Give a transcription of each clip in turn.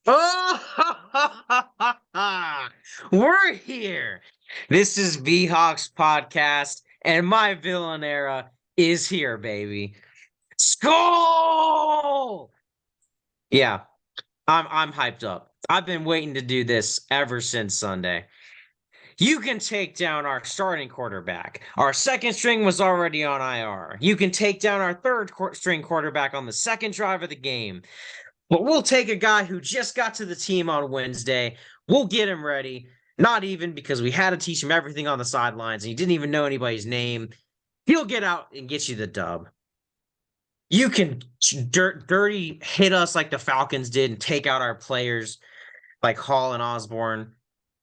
Oh, we're here. This is V-Hawks podcast, and my villain era is here, baby. Skull! Yeah, I'm hyped up. I've been waiting to do this ever since Sunday. You can take down our starting quarterback. Our second string was already on IR. You can take down our third string quarterback on the second drive of the game. But we'll take a guy who just got to the team on Wednesday. We'll get him ready. Not even because we had to teach him everything on the sidelines and he didn't even know anybody's name. He'll get out and get you the dub. You can dirty hit us like the Falcons did and take out our players like Hall and Osborne.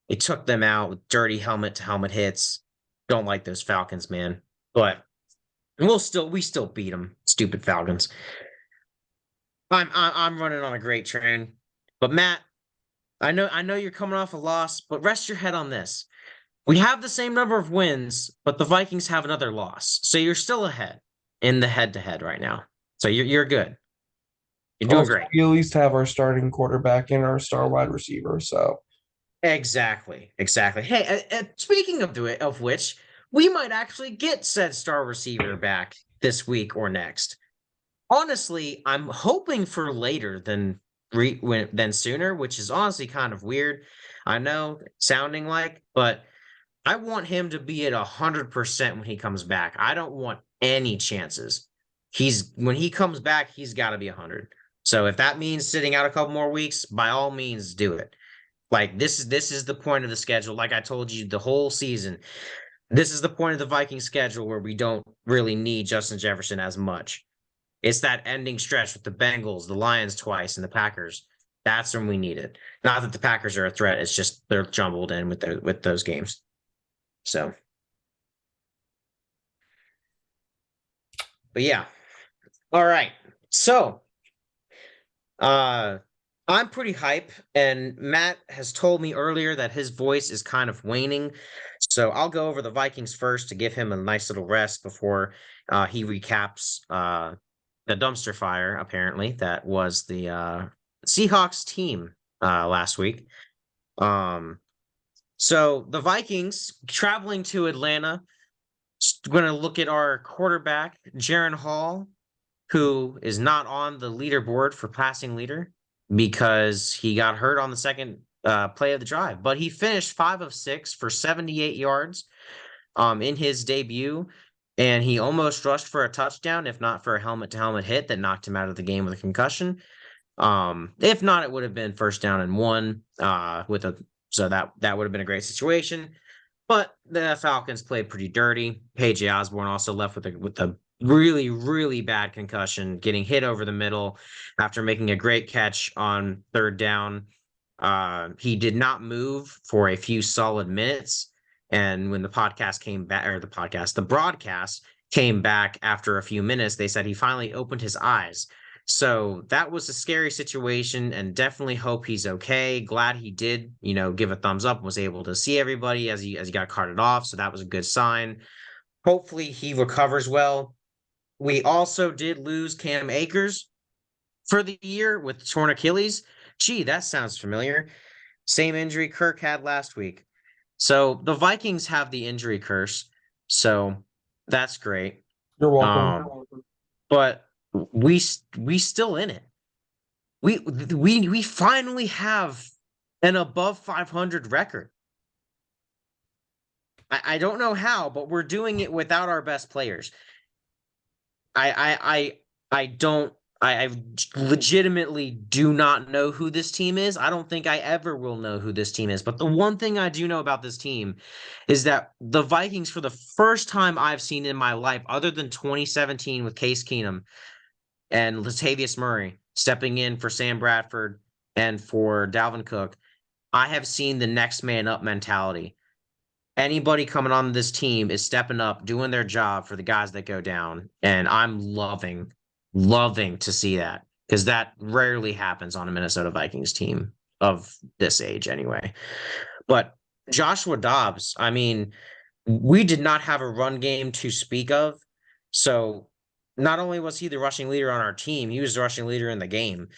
They took them out with dirty helmet to helmet hits. Don't like those Falcons, man. But we still beat them, stupid Falcons. I'm running on a great train. But Matt, I know you're coming off a loss, but rest your head on this. We have the same number of wins, but the Vikings have another loss. So you're still ahead in the head-to-head right now. So you're good. You're doing Also, great. we at least have our starting quarterback and our star wide receiver. So Exactly. Exactly. Hey, speaking of which, we might actually get said star receiver back this week or next. Honestly, I'm hoping for later than sooner, which is honestly kind of weird. I know, sounding like, but I want him to be at 100% when he comes back. I don't want any chances. He's when he comes back, he's got to be 100. So if that means sitting out a couple more weeks, by all means, do it. Like this is the point of the schedule. Like I told you the whole season, this is the point of the Viking schedule where we don't really need Justin Jefferson as much. It's that ending stretch with the Bengals, the Lions twice, and the Packers. That's when we need it. Not that the Packers are a threat. It's just they're jumbled in with those games. So, but yeah. All right. So, uh, I'm pretty hype, and Matt has told me earlier that his voice is kind of waning. So I'll go over the Vikings first to give him a nice little rest before he recaps the dumpster fire, apparently, that was the Seahawks team last week. Um, so the Vikings traveling to Atlanta, going to look at our quarterback, Jaron Hall, who is not on the leaderboard for passing leader because he got hurt on the second play of the drive. But he finished 5 of 6 for 78 yards in his debut. And he almost rushed for a touchdown, if not for a helmet-to-helmet hit that knocked him out of the game with a concussion. If not, it would have been first down and 1 so that would have been a great situation. But the Falcons played pretty dirty. KJ Osborne also left with a really, really bad concussion, getting hit over the middle after making a great catch on third down. He did not move for a few solid minutes. And when the broadcast came back after a few minutes, they said he finally opened his eyes. So that was a scary situation and definitely hope he's okay. Glad he did, give a thumbs up and was able to see everybody as he got carted off. So that was a good sign. Hopefully he recovers well. We also did lose Cam Akers for the year with torn Achilles. Gee, that sounds familiar. Same injury Kirk had last week. So the Vikings have the injury curse. So that's great. you're welcome. But we still in it. We finally have an above 500 record. I don't know how, but we're doing it without our best players. I don't I legitimately do not know who this team is. I don't think I ever will know who this team is. But the one thing I do know about this team is that the Vikings, for the first time I've seen in my life, other than 2017 with Case Keenum and Latavius Murray stepping in for Sam Bradford and for Dalvin Cook, I have seen the next man up mentality. Anybody coming on this team is stepping up, doing their job for the guys that go down. And I'm loving to see that because that rarely happens on a Minnesota Vikings team of this age anyway. But Joshua Dobbs, I mean, we did not have a run game to speak of. So not only was he the rushing leader on our team, he was the rushing leader in the game.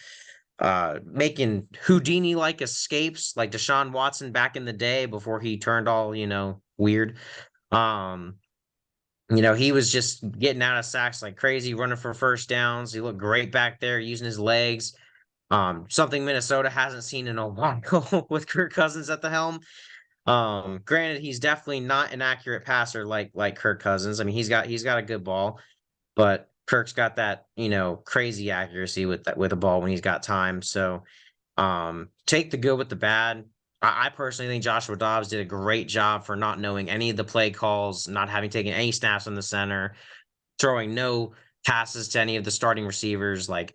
Making Houdini-like escapes like Deshaun Watson back in the day before he turned all, weird. Um, he was just getting out of sacks like crazy, running for first downs. He looked great back there using his legs. Something Minnesota hasn't seen in a while with Kirk Cousins at the helm. Granted, he's definitely not an accurate passer like Kirk Cousins. I mean, he's got a good ball, but Kirk's got that, crazy accuracy with that with the ball when he's got time. So, take the good with the bad. I personally think Joshua Dobbs did a great job for not knowing any of the play calls, not having taken any snaps in the center, throwing no passes to any of the starting receivers. Like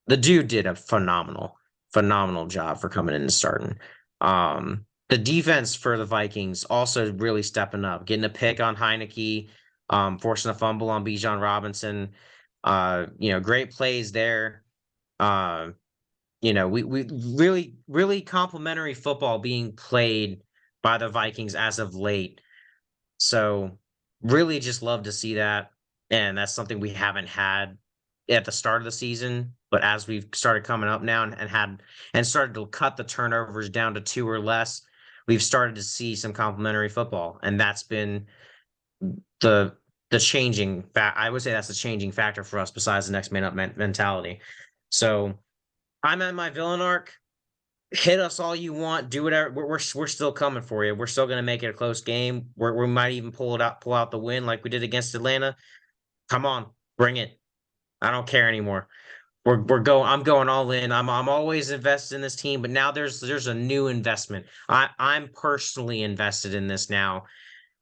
the dude did a phenomenal job for coming in and starting. The defense for the Vikings also really stepping up, getting a pick on Heineke, forcing a fumble on Bijan Robinson. Great plays there. Uh, we really complimentary football being played by the Vikings as of late. So really just love to see that. And that's something we haven't had at the start of the season. But as we've started coming up now and started to cut the turnovers down to 2 or less, we've started to see some complimentary football. And that's been the changing fact. I would say that's the changing factor for us besides the next man up mentality. So I'm at my villain arc. Hit us all you want. Do whatever. We're still coming for you. We're still going to make it a close game. We might even pull out the win like we did against Atlanta. Come on, bring it. I don't care anymore. We're going. I'm going all in. I'm always invested in this team, but now there's a new investment. I'm personally invested in this now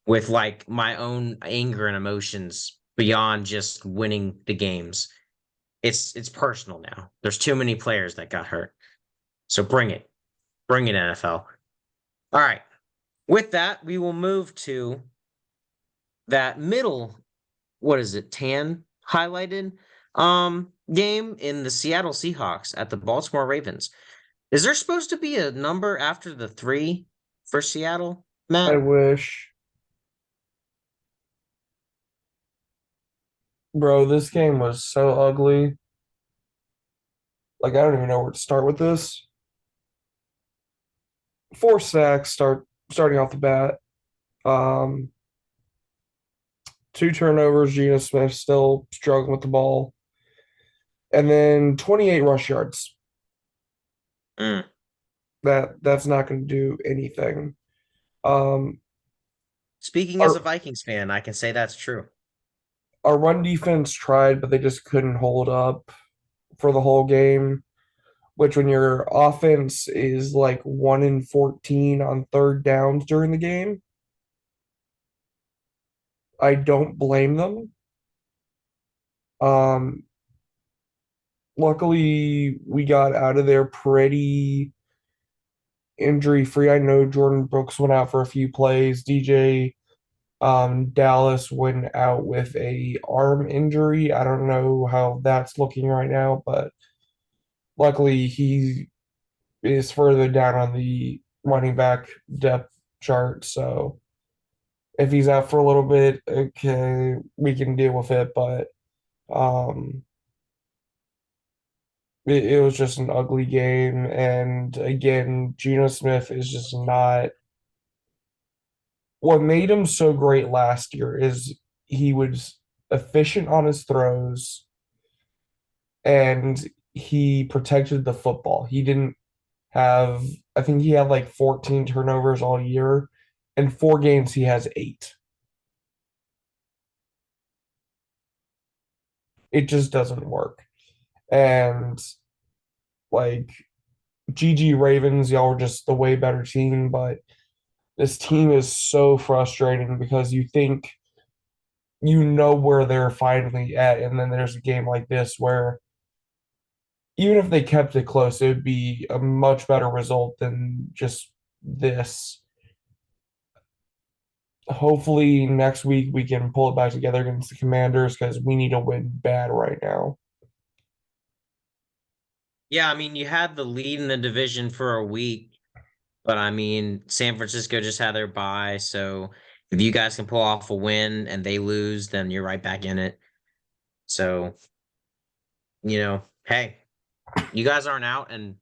with like my own anger and emotions beyond just winning the games. It's personal now. There's too many players that got hurt. So bring it. Bring it, NFL. All right. With that, we will move to that middle, what is it, tan highlighted game in the Seattle Seahawks at the Baltimore Ravens. Is there supposed to be a number after the 3 for Seattle, I Matt? wish. Bro, this game was so ugly. Like, I don't even know where to start with this. 4 sacks starting off the bat. Um, 2 turnovers. Geno Smith still struggling with the ball, and then 28 rush yards. Mm. That's not going to do anything. Um, Speaking as a our Vikings fan, I can say that's true. our run defense tried, but they just couldn't hold up for the whole game. Which, when your offense is like 1 in 14 on third downs during the game, I don't blame them. Um, Luckily, we got out of there pretty injury free. I know Jordan Brooks went out for a few plays. DJ Dallas went out with a arm injury. I don't know how that's looking right now, but luckily he is further down on the running back depth chart. So if he's out for a little bit, okay, we can deal with it. But um, it was just an ugly game. And again, Geno Smith is just not what made him so great last year is he was efficient on his throws and he protected the football. He didn't have, I think he had like 14 turnovers all year. In 4 games, he has 8. It just doesn't work. And like GG Ravens, y'all were just the way better team, but this team is so frustrating because you think you know where they're finally at, and then there's a game like this where even if they kept it close, it would be a much better result than just this. Hopefully next week we can pull it back together against the Commanders because we need to win bad right now. Yeah, I mean, you had the lead in the division for a week, but I mean, San Francisco just had their bye, so if you guys can pull off a win and they lose, then you're right back in it. So, hey, you guys aren't out, and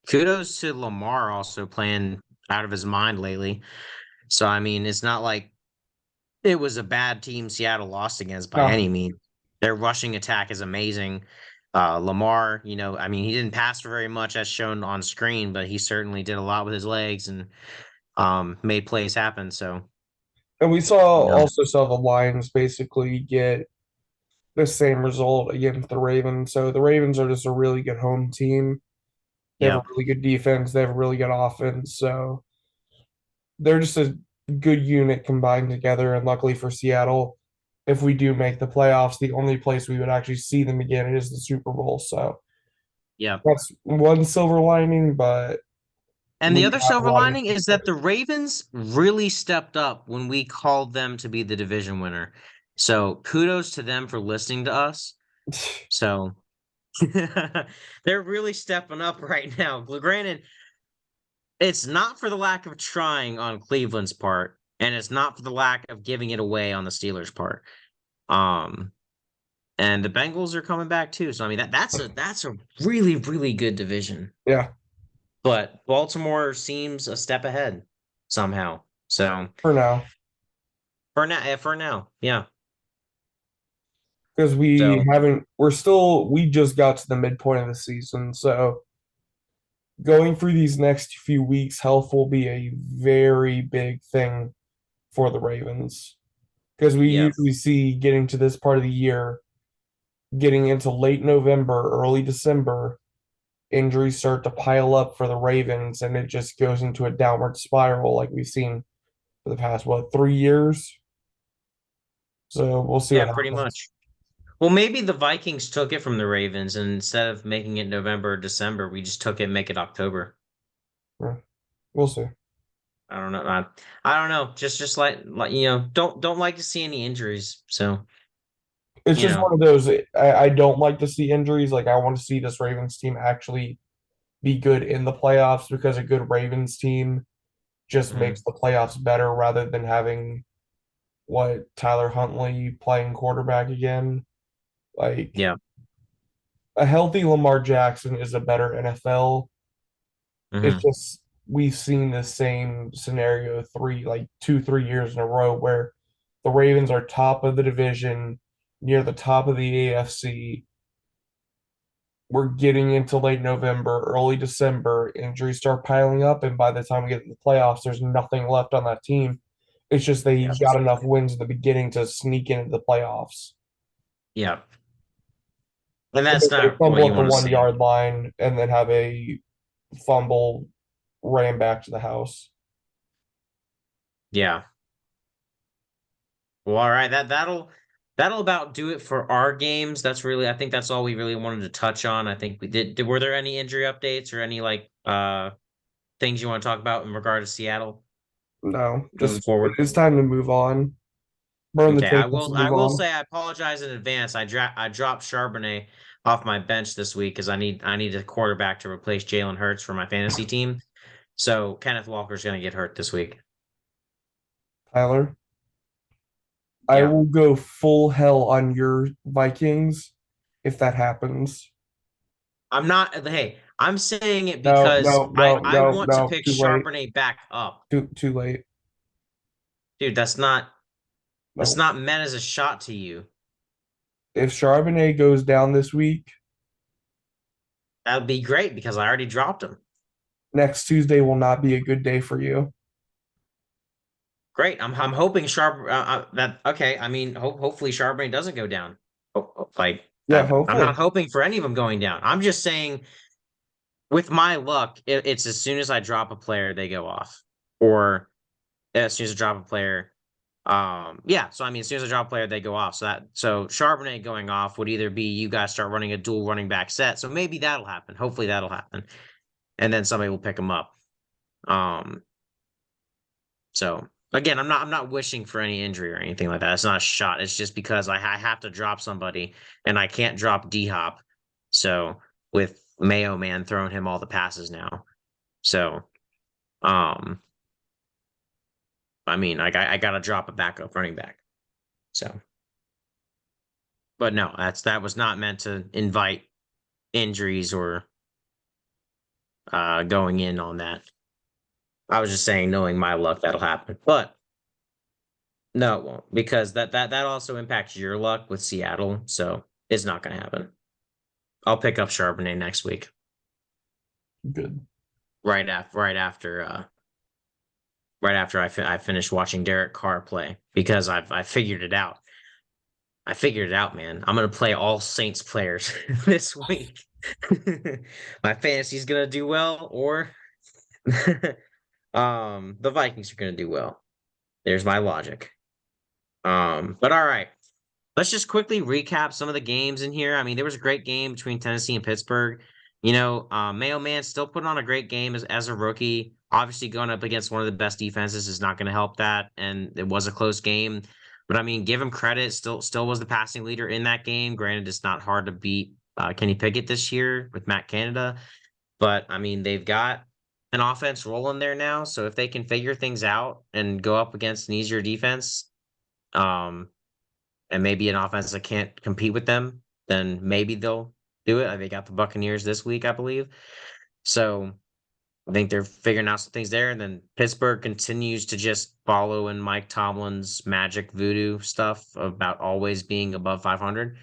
kudos to Lamar also playing out of his mind lately. So, I mean, it's not like it was a bad team Seattle lost against by No, any means. Their rushing attack is amazing. Lamar, I mean, he didn't pass for very much as shown on screen, but he certainly did a lot with his legs and made plays happen. So, and we you know, saw the Lions basically get the same result against the Ravens. So the Ravens are just a really good home team. They have a yeah, really good defense. They have a really good offense. So they're just a good unit combined together. And luckily for Seattle, if we do make the playoffs, the only place we would actually see them again is the Super Bowl. So yeah. that's one silver lining, but And we the other have a silver lot of lining issues is that the Ravens really stepped up when we called them to be the division winner. So kudos to them for listening to us. So they're really stepping up right now. Granted, it's not for the lack of trying on Cleveland's part, and it's not for the lack of giving it away on the Steelers' part. Um, and the Bengals are coming back too. So I mean that's a really, really good division. Yeah, But Baltimore seems a step ahead somehow. So for now. for now, yeah. Because So we just got to the midpoint of the season. So going through these next few weeks, health will be a very big thing for the Ravens. Because we yeah, usually see getting to this part of the year, getting into late November, early December, injuries start to pile up for the Ravens, and it just goes into a downward spiral like we've seen for the past, what, 3 years? So we'll see yeah, what pretty happens. much. Well, maybe the Vikings took it from the Ravens, and instead of making it November or December, we just took it and make it October. Yeah, we'll see. I don't know. I don't know. Just like don't like to see any injuries. So It's you just know, one of those. I don't like to see injuries. Like, I want to see this Ravens team actually be good in the playoffs because a good Ravens team just mhm. makes the playoffs better rather than having what Tyler Huntley playing quarterback again. Like, Yeah, a healthy Lamar Jackson is a better NFL. It's hmm, just we've seen the same scenario 2, 3 years in a row where the Ravens are top of the division, near the top of the AFC. We're getting into late November, early December, injuries start piling up, and by the time we get to the playoffs, there's nothing left on that team. It's just they yeah, got enough wins at the beginning to sneak into the playoffs. yeah. And And that's then they not what fumble you at the want to one see. yard line and then have a fumble ran back to the house. Yeah. Well, all right. That'll about do it for our games. I think that's all we really wanted to touch on. I think we did. Were there any injury updates or any things you want to talk about in regard to Seattle No, moving just forward? it's time to move on. Burn the Okay, tables and I move will on. say I apologize in advance. I dropped Charbonnet off my bench this week because I need a quarterback to replace Jalen Hurts for my fantasy team. So Kenneth Walker's going to get hurt this week. Tyler, I Yeah. will go full hell on your Vikings if that happens. I'm not hey, I'm saying it No, because no, no, I no, want to no. pick Too late. Charbonnet back up. Too late. Dude, that's No. not meant as a shot to you. If Charbonnet goes down this week, That would be great because I already dropped him. next Tuesday will not be a good day for you. Great. I'm hoping that okay. I mean, hopefully Charbonnet doesn't go down. Like Yeah, I'm not hopefully. hoping for any of them going down. I'm just saying, with my luck, it's as soon as I drop a player, they go off, or as soon as I drop a player, yeah. So I mean, as soon as I drop a player, they go off. So Charbonnet going off would either be you guys start running a dual running back set. So maybe that'll happen. Hopefully that'll happen, and then somebody will pick him up. Um, So again, I'm not wishing for any injury or anything like that. It's not a shot. It's just because I have to drop somebody and I can't drop D Hop. So with Mayo man throwing him all the passes now. So um I mean I gotta drop a backup running back. So But no, that was not meant to invite injuries or going in on that. I was just saying, knowing my luck, that'll happen. But no, it won't, because that also impacts your luck with Seattle. So it's not going to happen. I'll pick up Charbonnet next week, Good. right after I finish watching Derek Carr play, because I figured it out. I figured it out, man. I'm gonna play all Saints players this week. My fantasy's gonna do well, or the Vikings are gonna do well. There's my logic. But all right. Let's just quickly recap some of the games in here. I mean, there was a great game between Tennessee and Pittsburgh. Mayo Man still putting on a great game as a rookie. Obviously, going up against one of the best defenses is not going to help that, and it was a close game. But I mean, give him credit. Still was the passing leader in that game. Granted, it's not hard to beat Kenny Pickett this year with Matt Canada, but I mean, they've got an offense rolling there now. So if they can figure things out and go up against an easier defense, um, and maybe an offense that can't compete with them, then maybe they'll do it. They got the Buccaneers this week, I believe. So I think they're figuring out some things there. And then Pittsburgh continues to just follow in Mike Tomlin's magic voodoo stuff about always being above 500.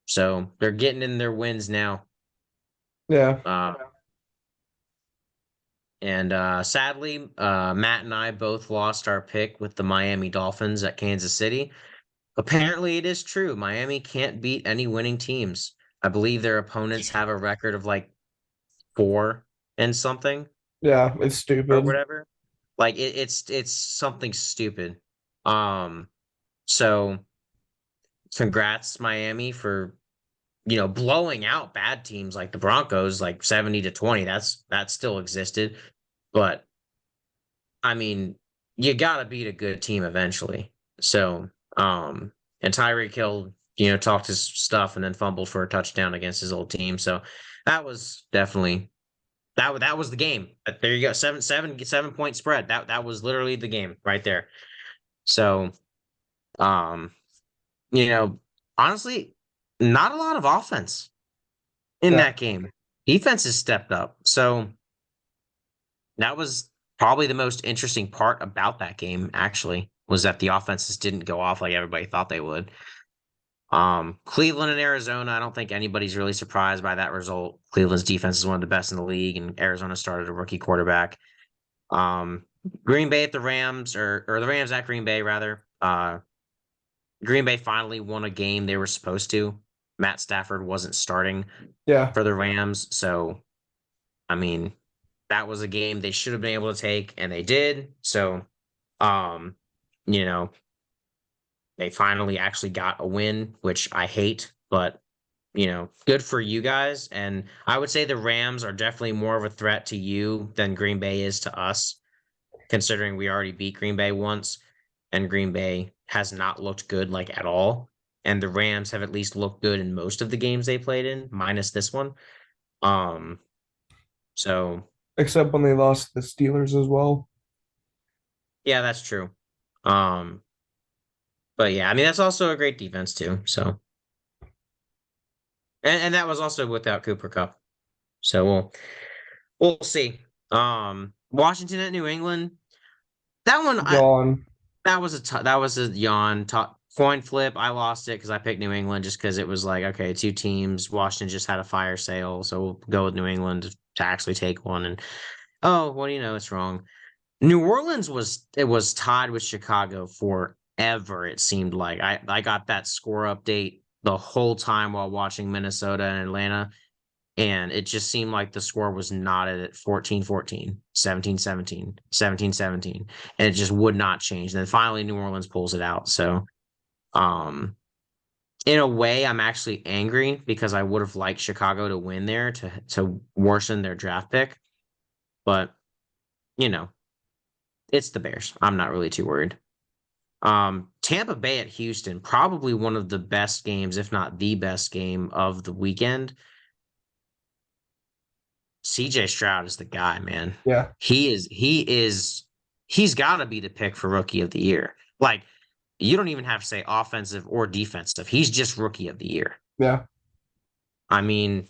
So they're getting in their wins now. Yeah. Uh, and sadly, Matt and I both lost our pick with the Miami Dolphins at Kansas City. Apparently, it is true. Miami can't beat any winning teams. I believe their opponents have a record of like 4 and something Yeah. It's or stupid. whatever. Like it's something stupid. Um, so congrats Miami for blowing out bad teams like the Broncos like 70-20. That still existed, but I mean, you gotta beat a good team eventually. So, and Tyreek Hill, talked his stuff and then fumbled for a touchdown against his old team. So that was definitely that was the game. There you go, 7-point spread. That was literally the game right there. So, um, you know, honestly, not a lot of offense in Yeah. that game. Defense has stepped up. So that was probably the most interesting part about that game, actually, was that the offenses didn't go off like everybody thought they would. Cleveland and Arizona, I don't think anybody's really surprised by that result. Cleveland's defense is one of the best in the league, and Arizona started a rookie quarterback. Um, Green Bay at the Rams, or the Rams at Green Bay, rather. Green Bay finally won a game they were supposed to. Matt Stafford wasn't starting Yeah. for the Rams, so I mean, that was a game they should have been able to take, and they did. So, um, you know, they finally actually got a win, which I hate, but good for you guys. And I would say the Rams are definitely more of a threat to you than Green Bay is to us, considering we already beat Green Bay once, and Green Bay has not looked good like at all. And the Rams have at least looked good in most of the games they played in, minus this one. Um, so Except when they lost the Steelers as well. yeah, that's true. Um, but yeah, I mean that's also a great defense too. So and that was also without Cooper Cup. So we'll see. Washington at New England. That one Yawn. that was a yawn coin flip. I lost it because I picked New England just because it was like, okay, 2 teams. Washington just had a fire sale, so we'll go with New England to actually take one. And oh, what do you know? It's wrong. New Orleans was tied with Chicago forever. It seemed like I got that score update the whole time while watching Minnesota and Atlanta, and it just seemed like the score was knotted at 14-14, 17-17, 17-17, and it just would not change. And then finally New Orleans pulls it out. So, um, in a way, I'm actually angry because I would have liked Chicago to win there to worsen their draft pick, but you know, it's the Bears. I'm not really too worried. Tampa Bay at Houston, probably one of the best games, if not the best game of the weekend. CJ Stroud is the guy, man. Yeah. He's got to be the pick for rookie of the year. Like, You don't even have to say offensive or defensive. He's just rookie of the year. Yeah. I mean,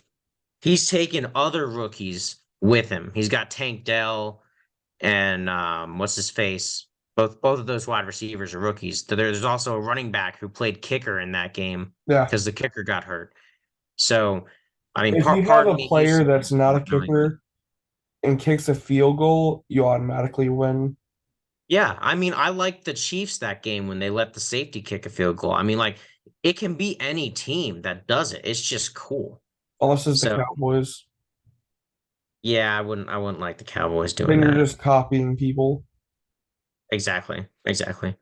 he's taken other rookies with him. He's got Tank Dell and what's his face? Both of those wide receivers are rookies. There's also a running back who played kicker in that game Yeah. because the kicker got hurt. So, I mean, If you have pardon a me, player that's not a really good. kicker and kicks a field goal, you automatically win. Yeah, I mean, I liked the Chiefs that game when they let the safety kick a field goal. I mean, like it can be any team that does it. It's just cool. Unless it's the So, Cowboys. yeah, I wouldn't like the Cowboys doing Then you're that. just copying people. Exactly. Exactly.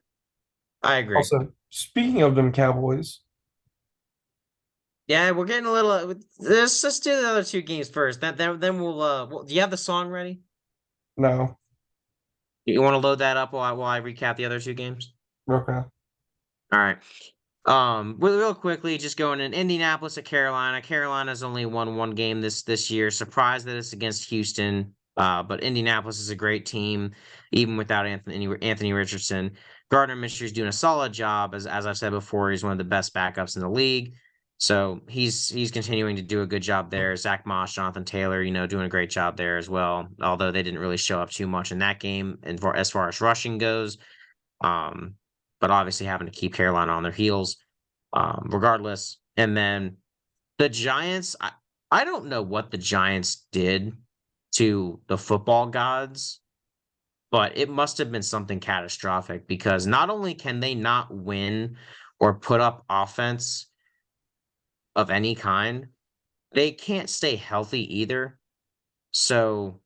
I agree. Also, speaking of them Cowboys, Yeah, we're getting a little. Let's do the other two games first. Then do you have the song ready? no. You want to load that up while I recap the other two games? Okay. All right. Real quickly, just going in Indianapolis at Carolina. Carolina's only won one game this year. Surprised that it's against Houston. But Indianapolis is a great team, even without Anthony Richardson. Gardner Minshew's doing a solid job, as I've said before. He's one of the best backups in the league. So he's continuing to do a good job there. Zach Moss, Jonathan Taylor, doing a great job there as well. Although they didn't really show up too much in that game, and as far as rushing goes, um, but obviously having to keep Carolina on their heels, regardless. And then the Giants, I don't know what the Giants did to the football gods, but it must have been something catastrophic because not only can they not win or put up offense of any kind, they can't stay healthy either. So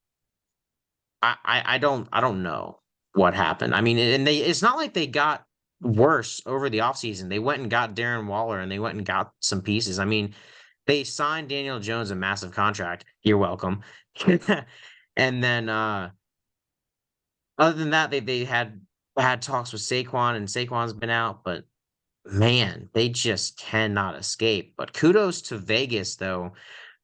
I don't know what happened. I mean, and it's not like they got worse over the offseason. They went and got Darren Waller and they went and got some pieces. I mean, they signed Daniel Jones a massive contract. You're welcome. And then other than that, they had talks with Saquon and Saquon's been out, but man, they just cannot escape. But kudos to Vegas though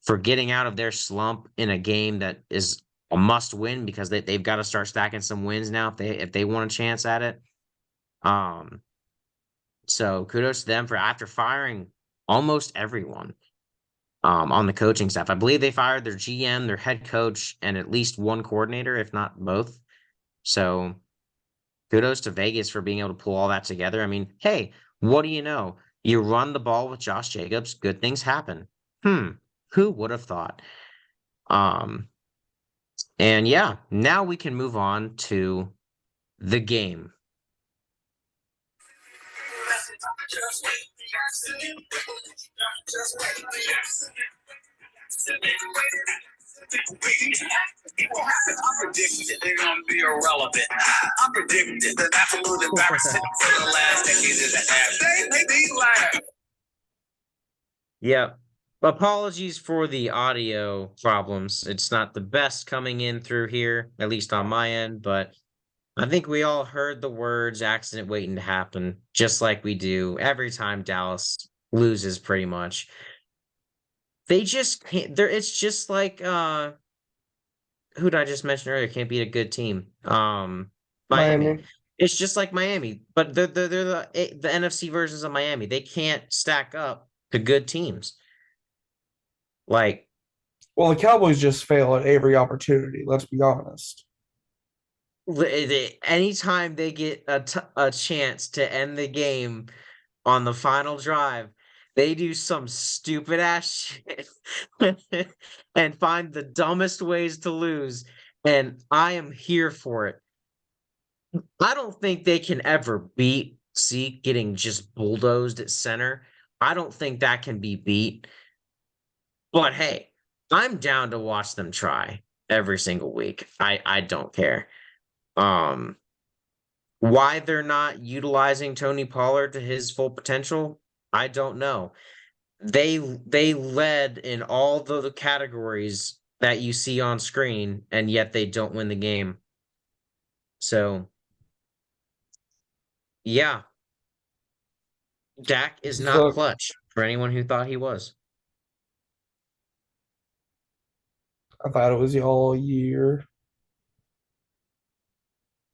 for getting out of their slump in a game that is a must win because they've got to start stacking some wins now if they want a chance at it. Um, so kudos to them for after firing almost everyone on the coaching staff. I believe they fired their GM, their head coach, and at least one coordinator, if not both. So kudos to Vegas for being able to pull all that together. I mean, hey, what do you know? You run the ball with Josh Jacobs, good things happen. Who would have thought? Um, and yeah, now we can move on to the game. I predicted they're gonna be irrelevant. I predicted that absolute embarrassment for the last decade is an ass. They made me laugh. Yep. Apologies for the audio problems. It's not the best coming in through here, at least on my end, but I think we all heard the words accident waiting to happen, just like we do every time Dallas loses pretty much. They just can't it's just like who did I just mention earlier can't beat a good team? Miami. Miami. It's just like Miami, but they're the NFC versions of Miami. They can't stack up to good teams. Like Well, the Cowboys just fail at every opportunity, let's be honest. anytime they get a chance to end the game on the final drive, they do some stupid ass shit and find the dumbest ways to lose. And I am here for it. I don't think they can ever beat Zeke getting just bulldozed at center. I don't think that can be beat. But hey, I'm down to watch them try every single week. I don't care. Um, why they're not utilizing Tony Pollard to his full potential, I don't know. They led in all the categories that you see on screen, and yet they don't win the game. So yeah, Dak is not So clutch for anyone who thought he was. I thought it was all year.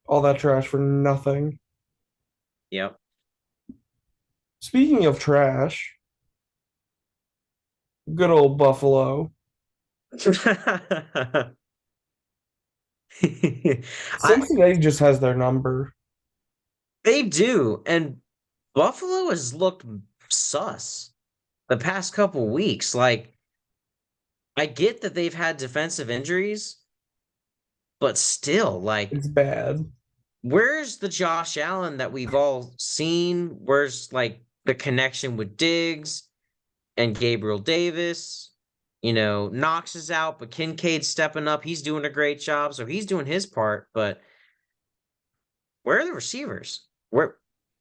All that trash for nothing. Yep. Speaking of trash, good old Buffalo. I, Cincinnati just has their number. they do, and Buffalo has looked sus the past couple weeks. Like, I get that they've had defensive injuries, but still, like, It's bad. where's the Josh Allen that we've all seen? Where's like the connection with Diggs and Gabriel Davis? Knox is out, but Kincaid's stepping up. He's doing a great job, so he's doing his part. But where are the receivers? Where,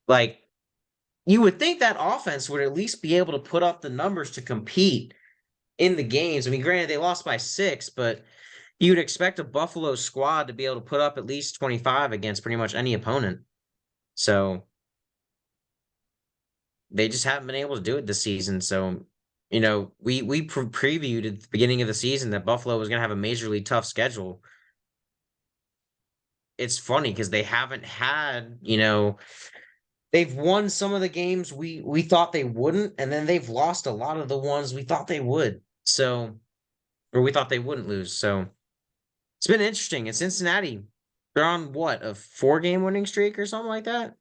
like, you would think that offense would at least be able to put up the numbers to compete in the games. I mean, granted, they lost by 6, but you'd expect a Buffalo squad to be able to put up at least 25 against pretty much any opponent. So they just haven't been able to do it this season. So, we previewed at the beginning of the season that Buffalo was going to have a majorly tough schedule. It's funny because they haven't had, they've won some of the games we thought they wouldn't, and then they've lost a lot of the ones we thought they would. So, or we thought they wouldn't lose. So it's been interesting. In Cincinnati, they're on what, a 4-game winning streak or something like that?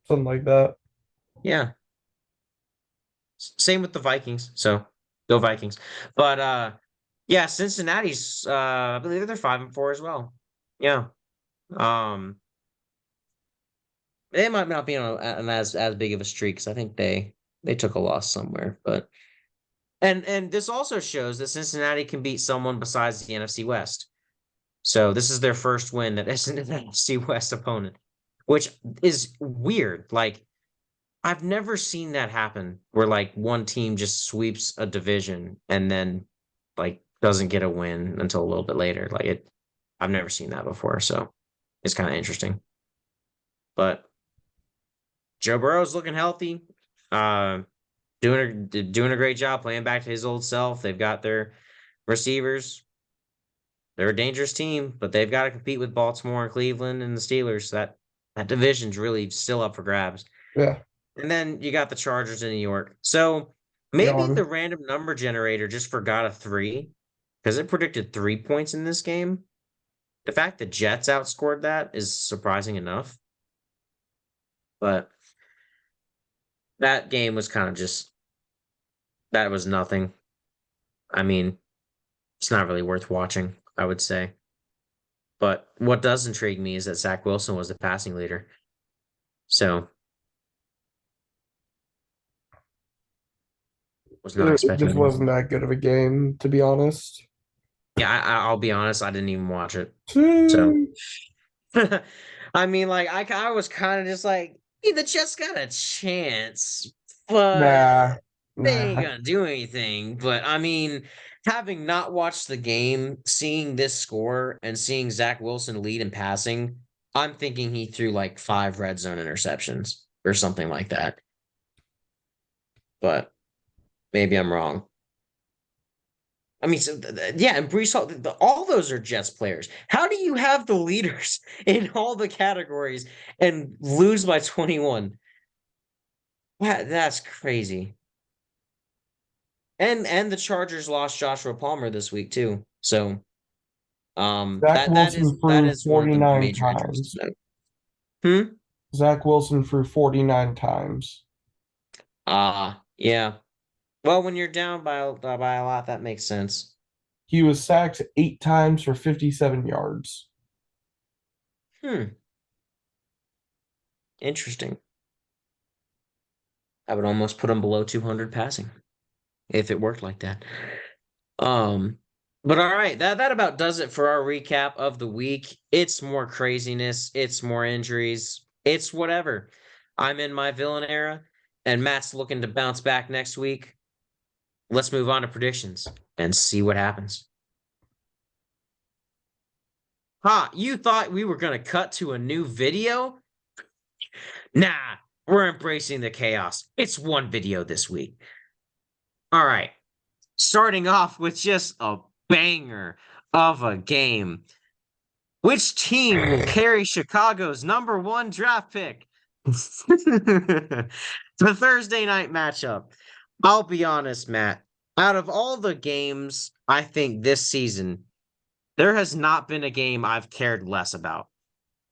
Something like that. Yeah. Same with the Vikings. So go Vikings. But yeah, Cincinnati's I believe they're 5-4 as well. Yeah. Um they might not be on an as big of a streak because I think they took a loss somewhere. But and this also shows that Cincinnati can beat someone besides the NFC West. So this is their first win that isn't an NFC West opponent, which is weird. Like, I've never seen that happen where like one team just sweeps a division and then like doesn't get a win until a little bit later. I've never seen that before, so it's kind of interesting. But Joe Burrow's looking healthy, doing a great job playing back to his old self. They've got their receivers. They're a dangerous team, but they've got to compete with Baltimore and Cleveland and the Steelers. That division's really still up for grabs. Yeah. And then you got the Chargers in New York. So maybe Yawn. the random number generator just forgot a 3 because it predicted 3 points in this game. The fact the Jets outscored that is surprising enough. But that game was kind of just, that was nothing. I mean, it's not really worth watching, I would say. But what does intrigue me is that Zach Wilson was the passing leader. So was not expecting This that. wasn't that good of a game, to be honest. Yeah, I'll be honest, I didn't even watch it. So I mean, like, I was kind of just like, hey, the Jets got a chance, but nah, they ain't nah. gonna do anything. But I mean, having not watched the game, seeing this score and seeing Zach Wilson lead in passing, I'm thinking he threw like 5 red zone interceptions or something like that. But maybe I'm wrong. I mean, so yeah, and Brees Hall, all those are Jets players. How do you have the leaders in all the categories and lose by 21? That's crazy. And the Chargers lost Joshua Palmer this week too. So Zach that is Wilson threw one of the 49 major injuries. times. Hmm? Zach Wilson threw 49 times. Yeah. Well, when you're down by a lot, that makes sense. He was sacked 8 times for 57 yards. Interesting. I would almost put him below 200 passing if it worked like that. But all right, that about does it for our recap of the week. It's more craziness, it's more injuries, it's whatever. I'm in my villain era, and Matt's looking to bounce back next week. Let's move on to predictions and see what happens. You thought we were gonna cut to a new video? Nah, we're embracing the chaos. It's one video this week. All right. Starting off with just a banger of a game. Which team will carry Chicago's #1 draft pick? The Thursday night matchup. I'll be honest, Matt. Out of all the games, I think this season, there has not been a game I've cared less about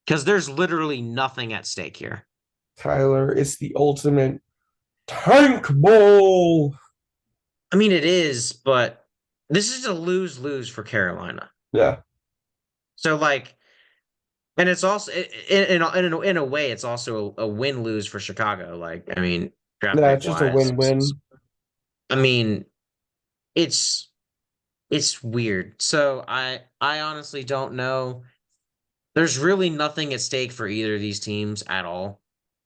because there's literally nothing at stake here. Tyler, it's the ultimate tank bowl. I mean, it is, but this is a lose-lose for Carolina. Yeah, So, like, and it's also in a way, it's also a win-lose for Chicago. Like, I mean, draft yeah, pick it's just a wise. win-win. I mean, it's it's weird. So I honestly don't know. There's really nothing at stake for either of these teams at all.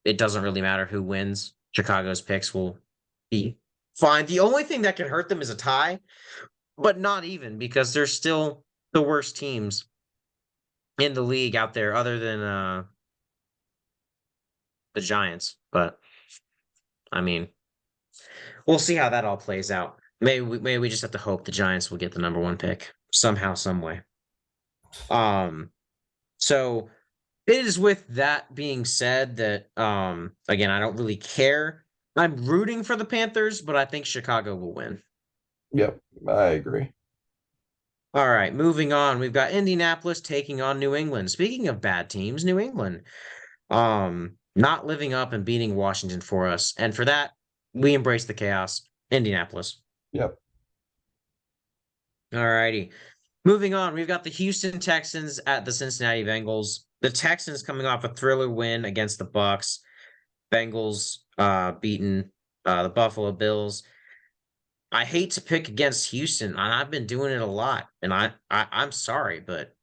It doesn't really matter who wins. Chicago's picks will be fine. The only thing that can hurt them is a tie, but not even because they're still the worst teams in the league out there other than the Giants. But I mean, we'll see how that all plays out. Maybe we just have to hope the Giants will get the number one pick somehow, some way. So it is with that being said that again, I don't really care. I'm rooting for the Panthers, but I think Chicago will win. Yep, I agree. All right, moving on. We've got Indianapolis taking on New England. Speaking of bad teams, New England not living up and beating Washington for us. And for that, we embrace the chaos. Indianapolis. Yep. All righty. Moving on, we've got the Houston Texans at the Cincinnati Bengals. The Texans coming off a thriller win against the Bucks. Bengals beating the Buffalo Bills. I hate to pick against Houston, and I've been doing it a lot. And I'm sorry, but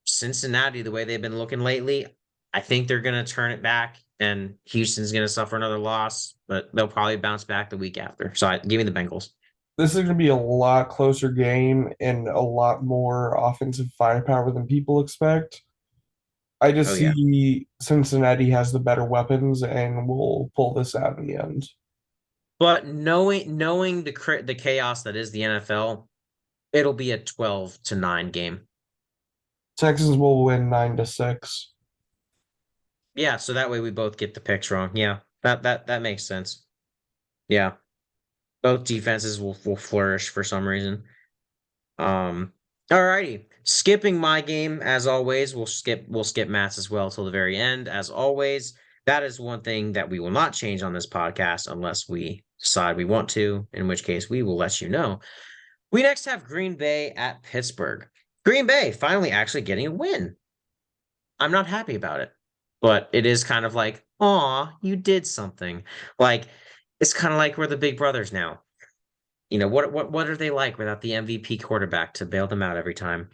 Cincinnati, the way they've been looking lately, I think they're going to turn it back, and Houston's going to suffer another loss, but they'll probably bounce back the week after. So give me the Bengals. This is going to be a lot closer game and a lot more offensive firepower than people expect. I just Oh, yeah. see Cincinnati has the better weapons and will pull this out in the end. But knowing the chaos that is the NFL, it'll be a 12-9 game. Texans will win 9-6. Yeah, so that way we both get the picks wrong. Yeah, that makes sense. Yeah. Both defenses will flourish for some reason. Alrighty. Skipping my game, as always, we'll skip Matt's as well till the very end. As always, that is one thing that we will not change on this podcast unless we decide we want to, in which case we will let you know. We next have Green Bay at Pittsburgh. Green Bay finally actually getting a win. I'm not happy about it, but it is kind of like, aw, you did something. Like, it's kind of like we're the big brothers now. You know, what are they like without the MVP quarterback to bail them out every time?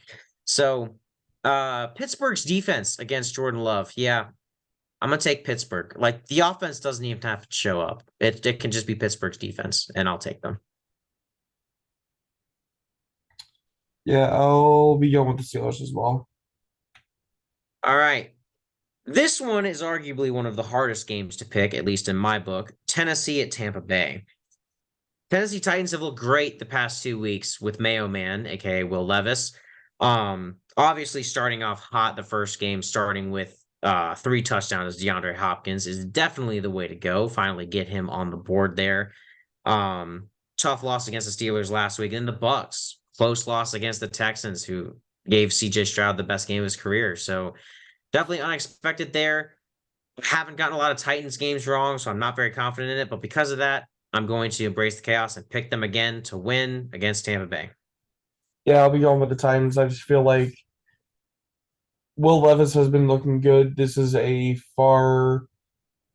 So, Pittsburgh's defense against Jordan Love. Yeah, I'm gonna take Pittsburgh. Like the offense doesn't even have to show up. It can just be Pittsburgh's defense, and I'll take them. Yeah, I'll be going with the Steelers as well. All right. This one is arguably one of the hardest games to pick, at least in my book. Tennessee at Tampa Bay. Tennessee Titans have looked great the past 2 weeks with Mayo Man, aka Will Levis. Obviously starting off hot the first game, starting with 3 touchdowns. DeAndre Hopkins is definitely the way to go. Finally get him on the board there. Tough loss against the Steelers last week. And the Bucks, close loss against the Texans, who gave CJ Stroud the best game of his career. So definitely unexpected there. Haven't gotten a lot of Titans games wrong, so I'm not very confident in it. But because of that, I'm going to embrace the chaos and pick them again to win against Tampa Bay. Yeah, I'll be going with the Titans. I just feel like Will Levis has been looking good. This is a far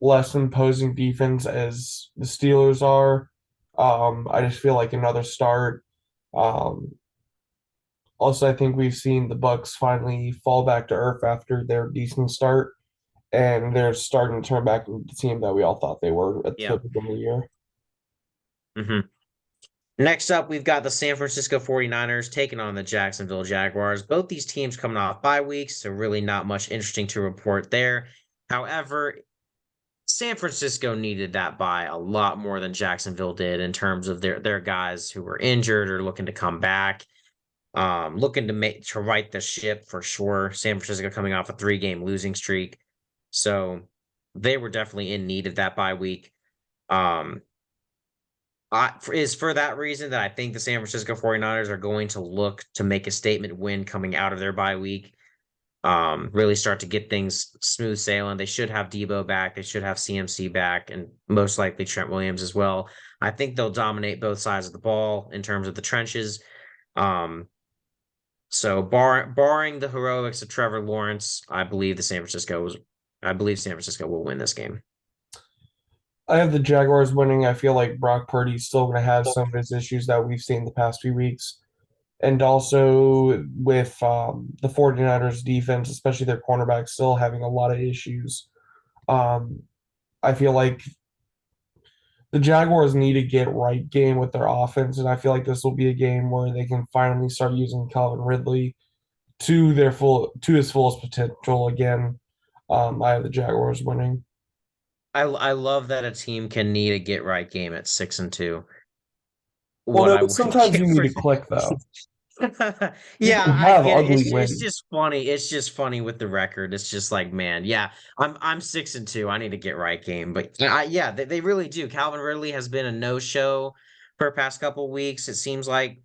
less imposing defense as the Steelers are. I just feel like another start. Also, I think we've seen the Bucks finally fall back to earth after their decent start, and they're starting to turn back into the team that we all thought they were at the beginning of the year. Mm-hmm. Next up, we've got the San Francisco 49ers taking on the Jacksonville Jaguars. Both these teams coming off bye weeks, so really not much interesting to report there. However, San Francisco needed that bye a lot more than Jacksonville did in terms of their guys who were injured or looking to come back. Looking to right the ship for sure. San Francisco coming off a 3-game losing streak. So they were definitely in need of that bye week. Um, is for that reason that I think the San Francisco 49ers are going to look to make a statement win coming out of their bye week. Really start to get things smooth sailing. They should have Debo back. They should have CMC back, and most likely Trent Williams as well. I think they'll dominate both sides of the ball in terms of the trenches. So barring the heroics of Trevor Lawrence, I believe San Francisco will win this game. I have the Jaguars winning. I feel like Brock Purdy's still going to have some of his issues that we've seen the past few weeks. And also with the 49ers defense, especially their cornerback, still having a lot of issues. I feel like the Jaguars need to get right game with their offense, and I feel like this will be a game where they can finally start using Calvin Ridley to his fullest potential again. I have the Jaguars winning. I love that a team can need a get right game at 6-2. Well, What no, I wouldn't sometimes give you need for to click though. You Yeah, can I have get it. ugly It's wins. just funny. It's just funny with the record. It's just like, man, yeah, I'm 6-2. I need to get right game. But yeah, they really do. Calvin Ridley has been a no-show for the past couple weeks. It seems like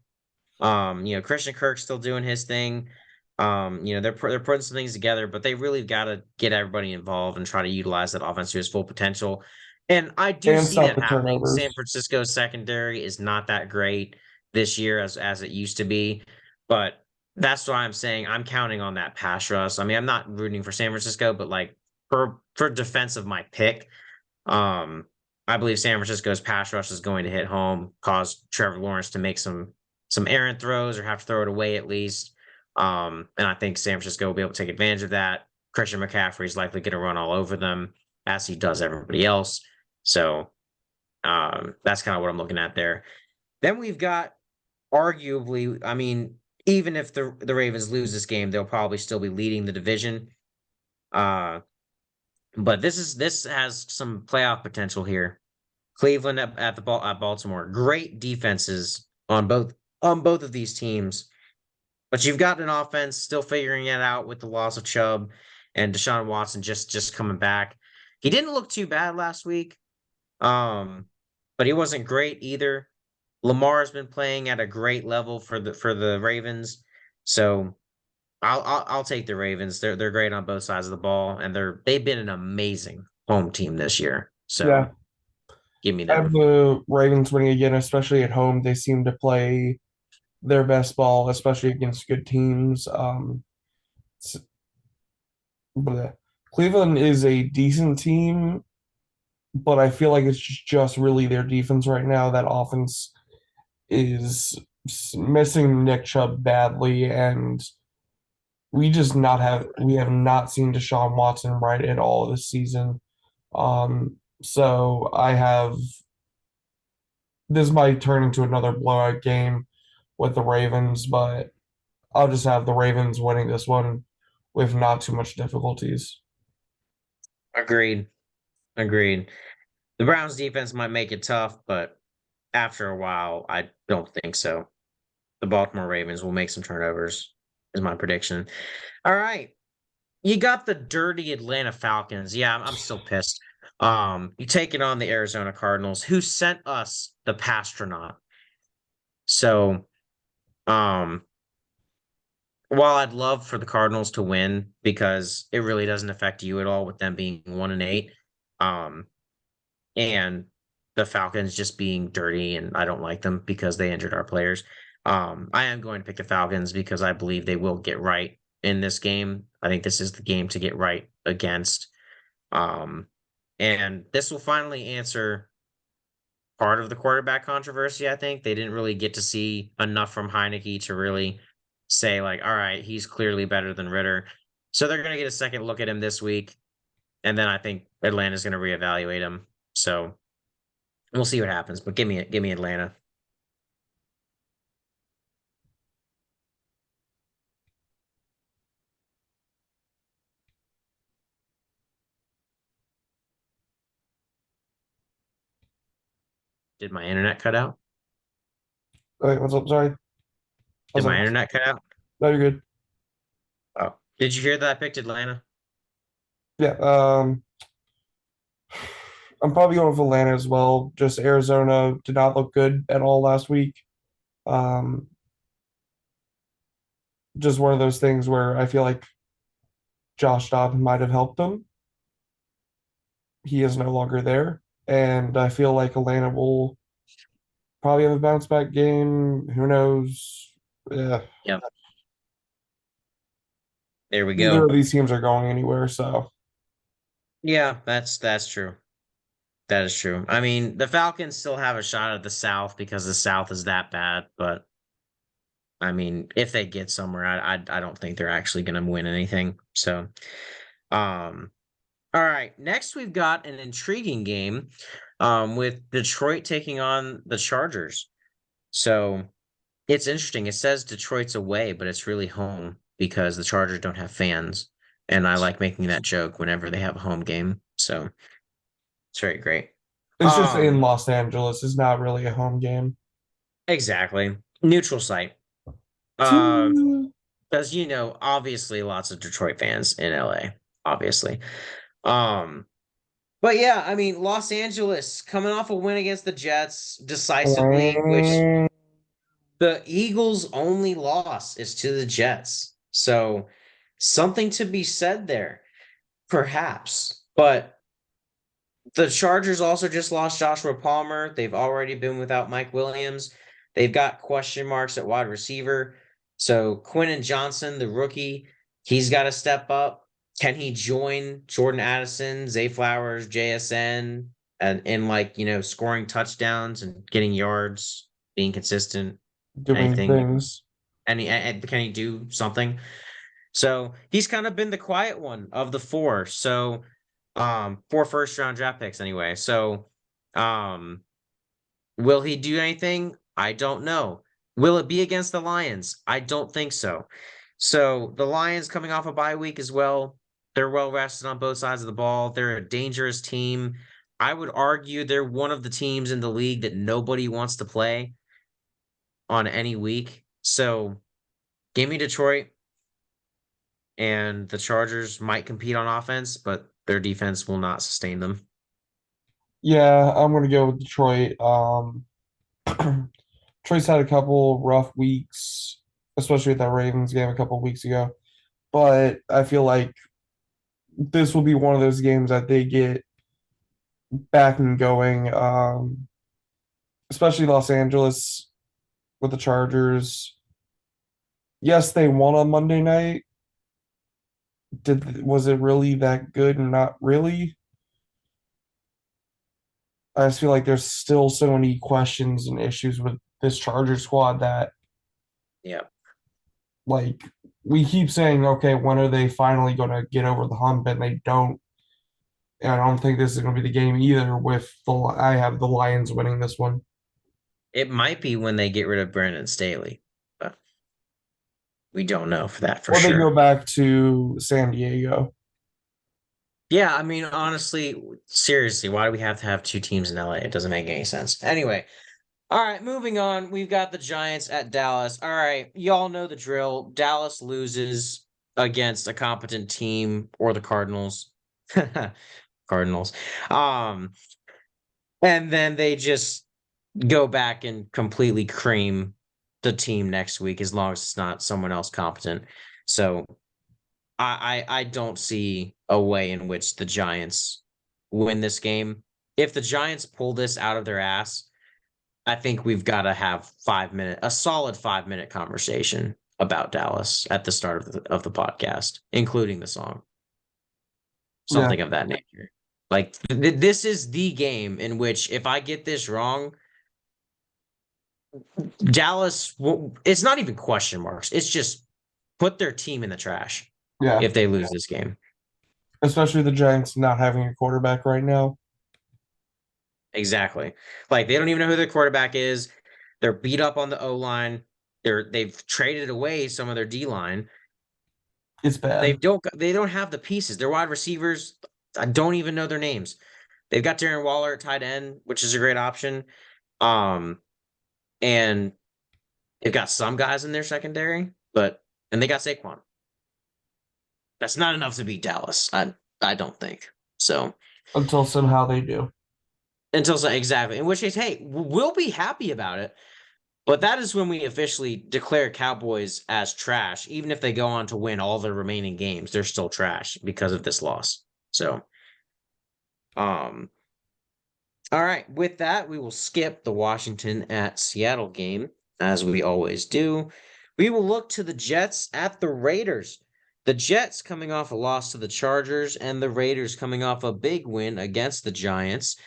Christian Kirk's still doing his thing. They're putting some things together, but they really got to get everybody involved and try to utilize that offense to its full potential. And I do And see stop that the happening. San turnovers. Francisco's secondary is not that great this year as it used to be, but that's why I'm saying I'm counting on that pass rush. I mean, I'm not rooting for San Francisco, but like for defense of my pick, um, I believe San Francisco's pass rush is going to hit home, cause Trevor Lawrence to make some errant throws or have to throw it away at least. And I think San Francisco will be able to take advantage of that. Christian McCaffrey is likely going to run all over them as he does everybody else. So that's kind of what I'm looking at there. Then we've got arguably, I mean, even if the Ravens lose this game, they'll probably still be leading the division. But this has some playoff potential here. Cleveland at Baltimore, great defenses on both of these teams. But you've got an offense still figuring it out with the loss of Chubb and Deshaun Watson just coming back. He didn't look too bad last week, but he wasn't great either. Lamar's been playing at a great level for the Ravens, so I'll take the Ravens. They're great on both sides of the ball, and they've been an amazing home team this year. So Yeah. give me I have them. the Ravens winning again, especially at home. They seem to play their best ball, especially against good teams. S- but Cleveland is a decent team, but I feel like it's just really their defense right now. That offense is missing Nick Chubb badly, and we have not seen Deshaun Watson right at all this season. So I have this might turn into another blowout game with the Ravens, but I'll just have the Ravens winning this one with not too much difficulties. Agreed. Agreed. The Browns defense might make it tough, but after a while, I don't think so. The Baltimore Ravens will make some turnovers, is my prediction. All right. You got the dirty Atlanta Falcons. Yeah, I'm still pissed. You take it on the Arizona Cardinals, who sent us the Pastronaut. So, um, while I'd love for the Cardinals to win because it really doesn't affect you at all with them being 1-8, um, and the Falcons just being dirty, and I don't like them because they injured our players. I am going to pick the Falcons because I believe they will get right in this game. I think this is the game to get right against. And this will finally answer part of the quarterback controversy. I think they didn't really get to see enough from Heineke to really say, like, all right, he's clearly better than Ritter. So they're going to get a second look at him this week. And then I think Atlanta's going to reevaluate him. So we'll see what happens. But give me Atlanta. Did my internet cut out? Wait, what's up? Sorry. Did my internet cut out? No, you're good. Oh, did you hear that I picked Atlanta? Yeah. I'm probably going with Atlanta as well. Just Arizona did not look good at all last week. Um, just one of those things where I feel like Josh Dobbs might have helped them. He is no longer there, and I feel like Atlanta will probably have a bounce back game. Who knows? Yeah, Yep. There we neither go. of these teams are going anywhere, so Yeah, that's true. That is true. I mean, the Falcons still have a shot at the South because the South is that bad, but I mean, if they get somewhere, I don't think they're actually going to win anything. So, um, all right. Next, we've got an intriguing game, with Detroit taking on the Chargers. So it's interesting. It says Detroit's away, but it's really home because the Chargers don't have fans, and I like making that joke whenever they have a home game. So it's very great. it's just in Um, Los Angeles. It's not really a home game. exactly. Neutral site. Two. Because obviously lots of Detroit fans in LA, obviously. Um, but yeah, I mean, Los Angeles coming off a win against the Jets decisively, which the Eagles' only loss is to the Jets. So something to be said there, perhaps. But the Chargers also just lost Joshua Palmer. They've already been without Mike Williams. They've got question marks at wide receiver. So Quentin Johnson, the rookie, he's got to step up. Can he join Jordan Addison, Zay Flowers, JSN, and in scoring touchdowns and getting yards, being consistent, Doing anything? things. And can he do something? So he's kind of been the quiet one of the four. So, four first round draft picks anyway. So, um, will he do anything? I don't know. Will it be against the Lions? I don't think so. So the Lions coming off a bye week as well. They're well rested on both sides of the ball. They're a dangerous team. I would argue they're one of the teams in the league that nobody wants to play on any week. So give me Detroit. And the Chargers might compete on offense, but their defense will not sustain them. Yeah, I'm gonna go with Detroit. Detroit's had a couple rough weeks, especially with that Ravens game a couple weeks ago. But I feel like this will be one of those games that they get back and going. Especially Los Angeles with the Chargers. Yes, they won on Monday night. Was it really that good? Not really. I just feel like there's still so many questions and issues with this Charger squad that Yeah. like we keep saying, okay, when are they finally going to get over the hump? And they don't. And I don't think this is going to be the game either. I have the Lions winning this one. It might be when they get rid of Brandon Staley, but we don't know for that for Or they sure. go back to San Diego. Yeah, I mean, honestly, seriously, why do we have to have two teams in LA? It doesn't make any sense. Anyway, all right, moving on. We've got the Giants at Dallas. All right, y'all know the drill. Dallas loses against a competent team or the Cardinals. Cardinals. Um, and then they just go back and completely cream the team next week as long as it's not someone else competent. So I don't see a way in which the Giants win this game. If the Giants pull this out of their ass, I think we've got to have a solid 5 minute conversation about Dallas at the start of the podcast, including the song. Yeah. Something of that nature. Like this is the game in which if I get this wrong, Dallas, it's not even question marks. It's just put their team in the trash Yeah. if they lose this game. Especially the Giants not having a quarterback right now. Exactly. Like they don't even know who their quarterback is. They're beat up on the O line. They've traded away some of their D line. It's bad. They don't have the pieces. Their wide receivers, I don't even know their names. They've got Darren Waller at tight end, which is a great option. And they've got some guys in their secondary, and they got Saquon. That's not enough to beat Dallas. I don't think so. Until somehow they do. exactly, in which case, hey, we'll be happy about it. But that is when we officially declare Cowboys as trash. Even if they go on to win all their remaining games, they're still trash because of this loss. So, um, all right. With that, we will skip the Washington at Seattle game, as we always do. We will look to the Jets at the Raiders. The Jets coming off a loss to the Chargers, and the Raiders coming off a big win against the Giants.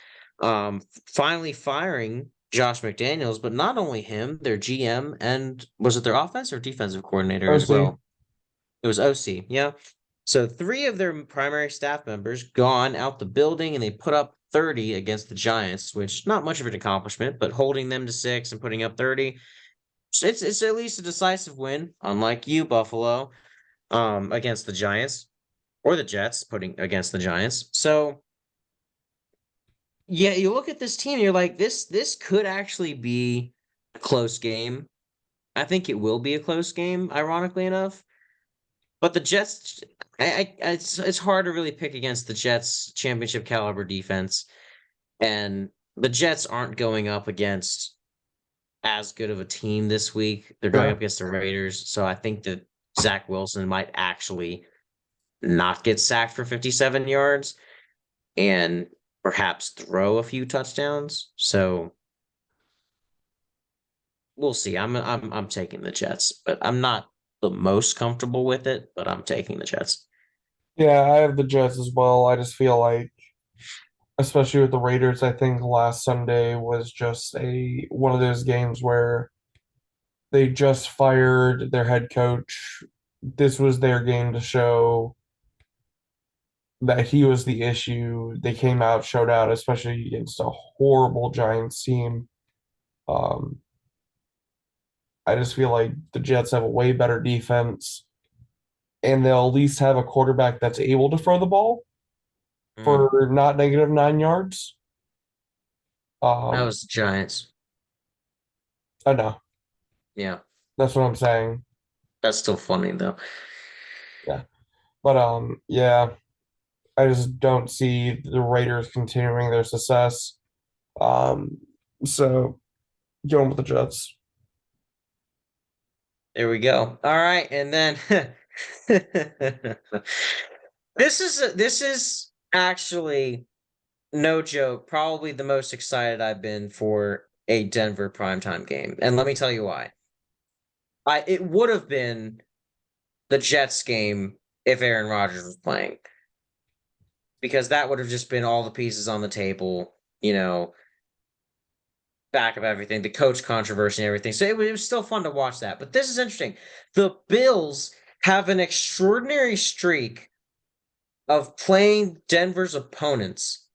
Finally firing Josh McDaniels, but not only him, their GM and was it their offense or defensive coordinator as OC. well? It was OC, yeah. So three of their primary staff members gone out the building, and they put up 30 against the Giants, which not much of an accomplishment, but holding them to 6 and putting up 30, it's at least a decisive win, unlike you, Buffalo, against the Giants or the Jets, putting against the Giants. So yeah, you look at this team, you're like, this could actually be a close game. I think it will be a close game, ironically enough. But the Jets, it's hard to really pick against the Jets' championship caliber defense, and the Jets aren't going up against as good of a team this week. They're going Yeah. up against the Raiders, so I think that Zach Wilson might actually not get sacked for 57 yards and perhaps throw a few touchdowns. So we'll see. I'm taking the Jets, but I'm not the most comfortable with it, but I'm taking the Jets. Yeah, I have the Jets as well. I just feel like, especially with the Raiders, I think last Sunday was just a one of those games where they just fired their head coach. This was their game to show that he was the issue. They came out, showed out, especially against a horrible Giants team. Um, I just feel like the Jets have a way better defense, and they'll at least have a quarterback that's able to throw the ball Mm, for not negative 9 yards. that Um, was the Giants. I know. Yeah, That's what I'm saying. that's still funny though. Yeah. But yeah, I just don't see the Raiders continuing their success. Um, so going with the Jets. There we go. All right, and then this is actually no joke, probably the most excited I've been for a Denver primetime game. And let me tell you why. It would have been the Jets game if Aaron Rodgers was playing. Because that would have just been all the pieces on the table, back of everything, the coach controversy and everything. So it was still fun to watch that. But this is interesting. The Bills have an extraordinary streak of playing Denver's opponents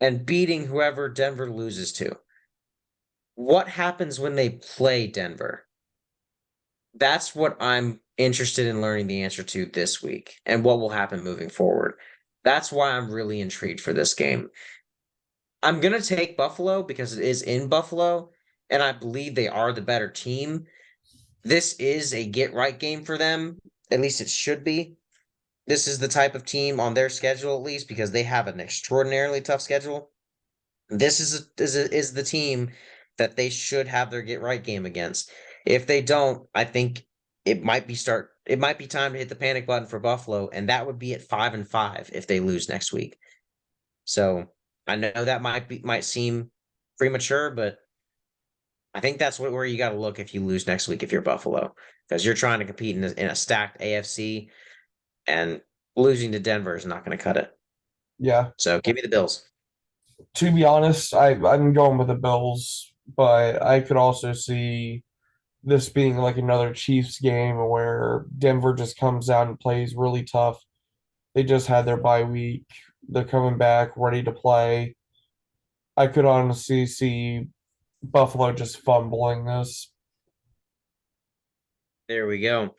and beating whoever Denver loses to. What happens when they play Denver? That's what I'm interested in learning the answer to this week and what will happen moving forward. That's why I'm really intrigued for this game. I'm going to take Buffalo because it is in Buffalo, and I believe they are the better team. This is a get right game for them. At least it should be. This is the type of team on their schedule, at least, because they have an extraordinarily tough schedule. This is the team that they should have their get right game against. If they don't, I think it might be time to hit the panic button for Buffalo, and that would be at 5-5 if they lose next week. So I know that might seem premature, but I think that's where you got to look if you lose next week if you're Buffalo, because you're trying to compete in a stacked AFC, and losing to Denver is not going to cut it. Yeah. So give me the Bills. To be honest, I'm going with the Bills, but I could also see this being like another Chiefs game where Denver just comes out and plays really tough. They just had their bye week. They're coming back ready to play. I could honestly see Buffalo just fumbling this. There we go.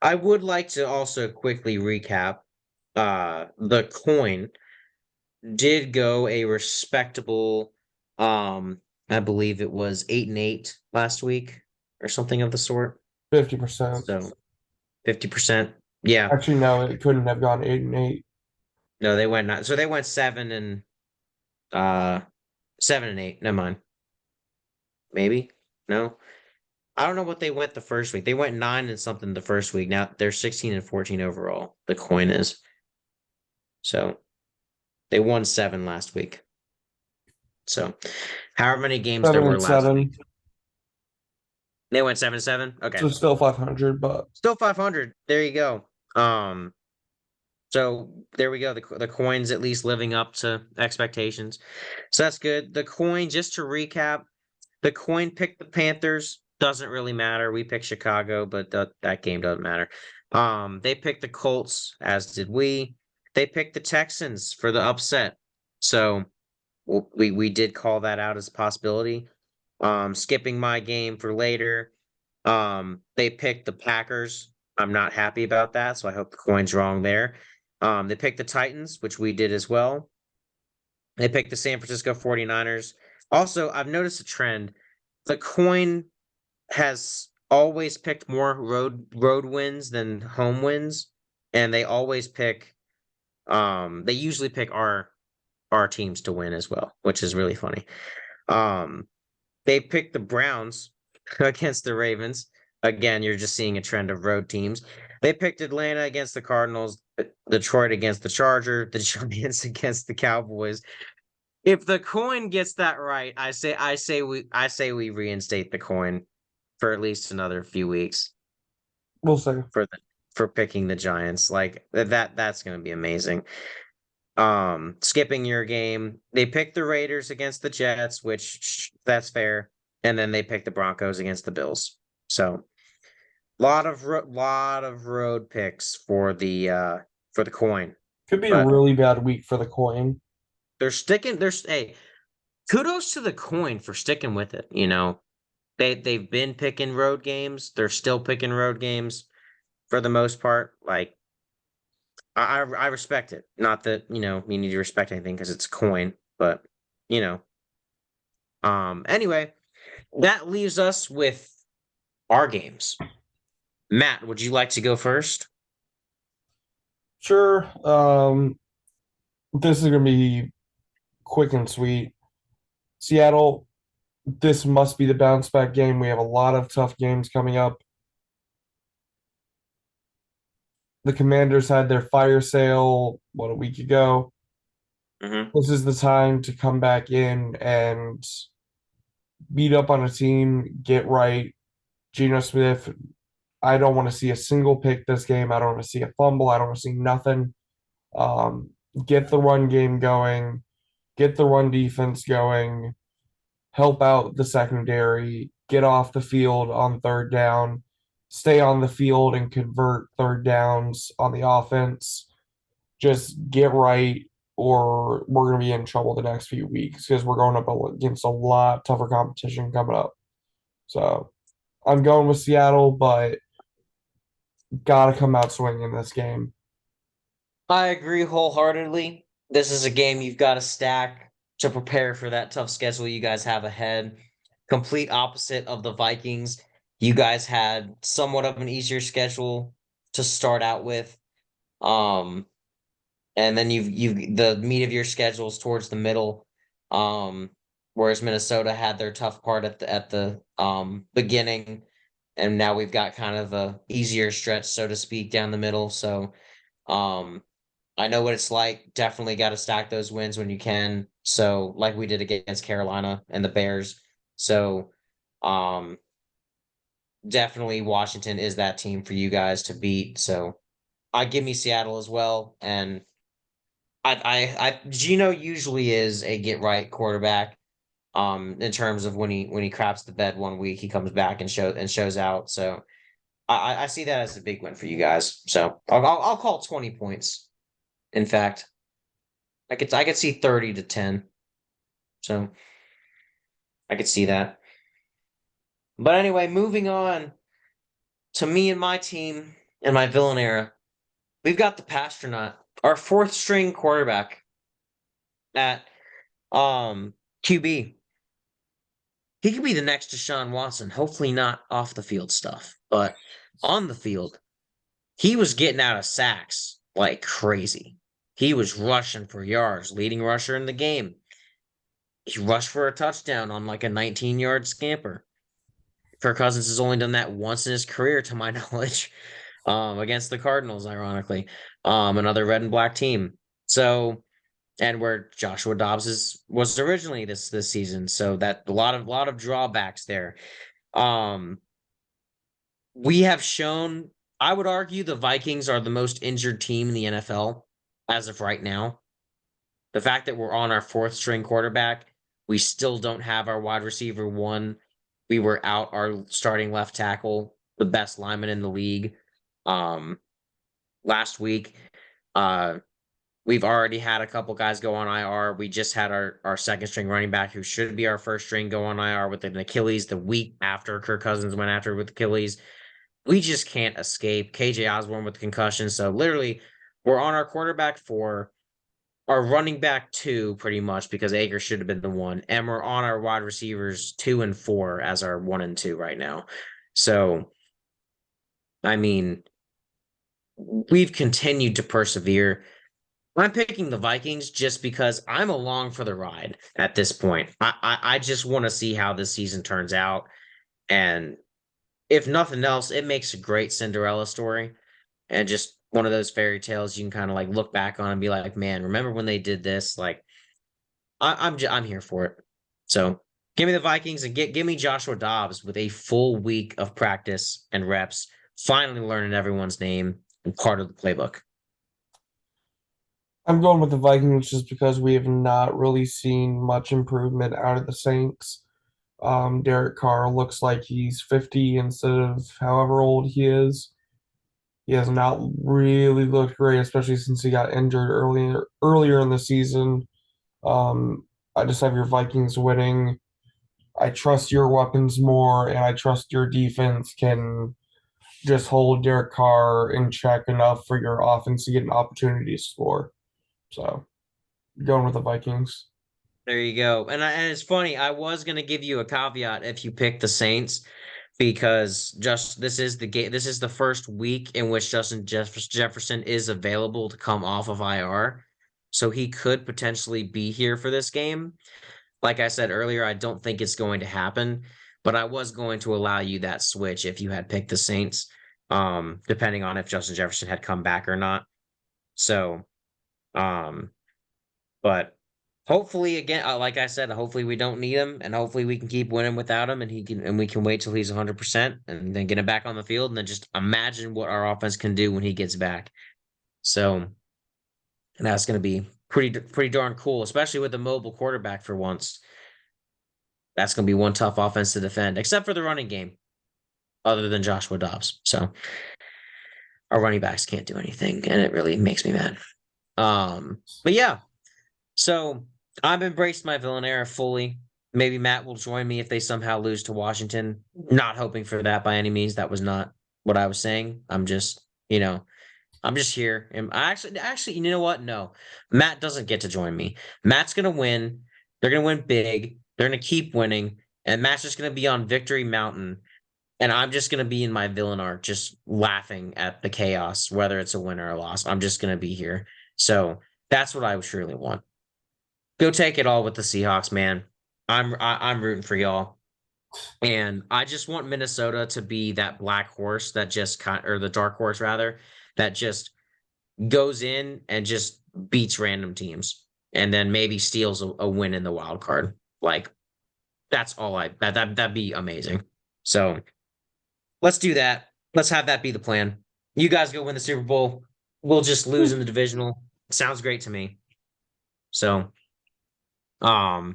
I would like to also quickly recap. The coin did go a respectable, I believe it was 8-8 last week or something of the sort. 50%. So 50%. Yeah. Actually, no, it couldn't have gone 8-8. No, they went not. So they went 7 and uh 7-8. Never mind. Maybe no. I don't know what they went the first week. They went 9 and something the first week. Now they're 16 and 14 overall. The coin is. So they won 7 last week. So however many games there Seven were and last seven. week. They went 7-7. Okay. So still 500, but Still 500. There you go. So there we go. The coin's at least living up to expectations. So that's good. The coin, just to recap, the coin picked the Panthers. Doesn't really matter. We picked Chicago, but that game doesn't matter. They picked the Colts, as did we. They picked the Texans for the upset. So we did call that out as a possibility. Skipping my game for later. They picked the Packers. I'm not happy about that, so I hope the coin's wrong there. They picked the Titans, which we did as well. They picked the San Francisco 49ers. Also, I've noticed a trend. The coin has always picked more road wins than home wins, and they always pick they usually pick our teams to win as well, which is really funny. They picked the Browns against the Ravens. Again, you're just seeing a trend of road teams. They picked Atlanta against the Cardinals, Detroit against the Chargers, the Giants against the Cowboys. If the coin gets that right, I say we reinstate the coin for at least another few weeks we'll see. for picking the Giants. Like that's going to be amazing. Skipping your game, they picked the Raiders against the Jets, which that's fair, and then they picked the Broncos against the Bills. So, lot of road picks for the coin. Could be a But really bad week for the coin. they're sticking. Hey, kudos to the coin for sticking with it. You know, they've been picking road games. They're still picking road games for the most part. Like I respect it. Not that, you know, you need to respect anything because it's coin, but you know. Anyway, that leaves us with our games. Matt, would you like to go first? Sure. This is gonna be quick and sweet. Seattle, this must be the bounce back game. We have a lot of tough games coming up. The Commanders had their fire sale, what, a week ago. Mm-hmm. This is the time to come back in and beat up on a team, get right. Geno Smith, I don't want to see a single pick this game. I don't want to see a fumble. I don't want to see nothing. Get the run game going, get the run defense going, help out the secondary, get off the field on third down, stay on the field and convert third downs on the offense. Just get right, or we're going to be in trouble the next few weeks because we're going up against a lot tougher competition coming up. So I'm going with Seattle, but got to come out swinging in this game. I agree wholeheartedly. This is a game you've got to stack to prepare for that tough schedule you guys have ahead. Complete opposite of the Vikings. You guys had somewhat of an easier schedule to start out with. And then you've the meat of your schedules towards the middle. Whereas Minnesota had their tough part at the beginning, and now we've got kind of a easier stretch, so to speak, down the middle. So I know what it's like. Definitely got to stack those wins when you can. So like we did against Carolina and the Bears. So definitely Washington is that team for you guys to beat. So I give me Seattle as well. And Gino usually is a get right quarterback. In terms of when he craps the bed one week, he comes back and shows out. So I see that as a big win for you guys. So I'll call 20 points. In fact, I could see 30-10. So I could see that. But anyway, moving on to me and my team and my villain era. We've got the Pastronaut, our fourth string quarterback at QB. He could be the next Deshaun Watson. Hopefully not off the field stuff, but on the field, he was getting out of sacks like crazy. He was rushing for yards, leading rusher in the game. he rushed for a touchdown on like a 19-yard scamper. Kirk Cousins has only done that once in his career, to my knowledge, against the Cardinals, ironically, another red and black team. So, and where Joshua Dobbs was originally this season, so that a lot of drawbacks there. Um, we have shown, I would argue, the Vikings are the most injured team in the NFL as of right now. The fact that we're on our fourth string quarterback, we still don't have our wide receiver one. We were out our starting left tackle, the best lineman in the league, last week. We've already had a couple guys go on IR. We just had our second string running back, who should be our first string, go on IR with an Achilles the week after Kirk Cousins went after with Achilles. We just can't escape. KJ Osborne with concussion. So literally, we're on our quarterback 4, our running back 2, pretty much, because Akers should have been the 1, and we're on our wide receivers 2 and 4 as our 1 and 2 right now. So, I mean, we've continued to persevere. I'm picking the Vikings just because I'm along for the ride at this point. I just want to see how this season turns out. And if nothing else, it makes a great Cinderella story, and just one of those fairy tales you can kind of like look back on and be like, man, remember when they did this? Like, I'm here for it. So give me the Vikings, and give me Joshua Dobbs with a full week of practice and reps, finally learning everyone's name and part of the playbook. I'm going with the Vikings just because we have not really seen much improvement out of the Saints. Derek Carr looks like he's 50 instead of however old he is. He has not really looked great, especially since he got injured earlier in the season. I just have your Vikings winning. I trust your weapons more, and I trust your defense can just hold Derek Carr in check enough for your offense to get an opportunity to score. So, going with the Vikings. There you go. And it's funny, I was gonna give you a caveat if you pick the Saints, because just this is the game. This is the first week in which Justin Jefferson is available to come off of IR, so he could potentially be here for this game. Like I said earlier, I don't think it's going to happen, but I was going to allow you that switch if you had picked the Saints, depending on if Justin Jefferson had come back or not. So, um, but hopefully, again, like I said, hopefully we don't need him, and hopefully we can keep winning without him, and we can wait till he's 100% and then get him back on the field, and then just imagine what our offense can do when he gets back. So, and that's going to be pretty darn cool, especially with the mobile quarterback for once. That's going to be one tough offense to defend, except for the running game, other than Joshua Dobbs. So our running backs can't do anything, and it really makes me mad. But yeah, so I've embraced my villain era fully. Maybe Matt will join me if they somehow lose to Washington. Not hoping for that by any means. That was not what I was saying. I'm just, I'm just here. And I actually, you know what? No, Matt doesn't get to join me. Matt's gonna win. They're gonna win big. They're gonna keep winning, and Matt's just gonna be on Victory Mountain, and I'm just gonna be in my villain arc, just laughing at the chaos, whether it's a win or a loss. I'm just gonna be here. So that's what I truly want. Go take it all with the Seahawks, man. I'm rooting for y'all. And I just want Minnesota to be that black horse that just or the dark horse rather, that just goes in and just beats random teams and then maybe steals a win in the wild card. Like, that's all that'd be amazing. So let's do that. Let's have that be the plan. You guys go win the Super Bowl. We'll just lose in the divisional. Sounds great to me. So, all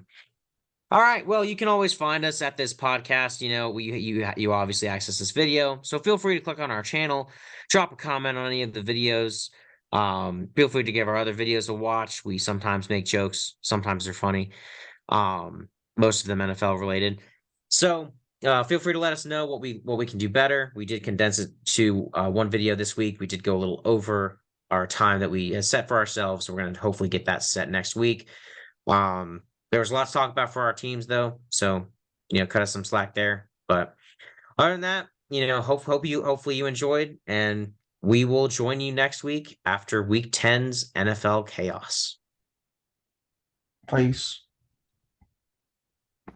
right. Well, you can always find us at this podcast. You obviously access this video, so feel free to click on our channel, drop a comment on any of the videos. Feel free to give our other videos a watch. We sometimes make jokes, sometimes they're funny. Most of them NFL related. So feel free to let us know what we can do better. We did condense it to one video this week. We did go a little over our time that we had set for ourselves, so we're going to hopefully get that set next week. There was a lot to talk about for our teams, though, so cut us some slack there. But other than that, hopefully you enjoyed, and we will join you next week after Week 10's NFL chaos. Peace.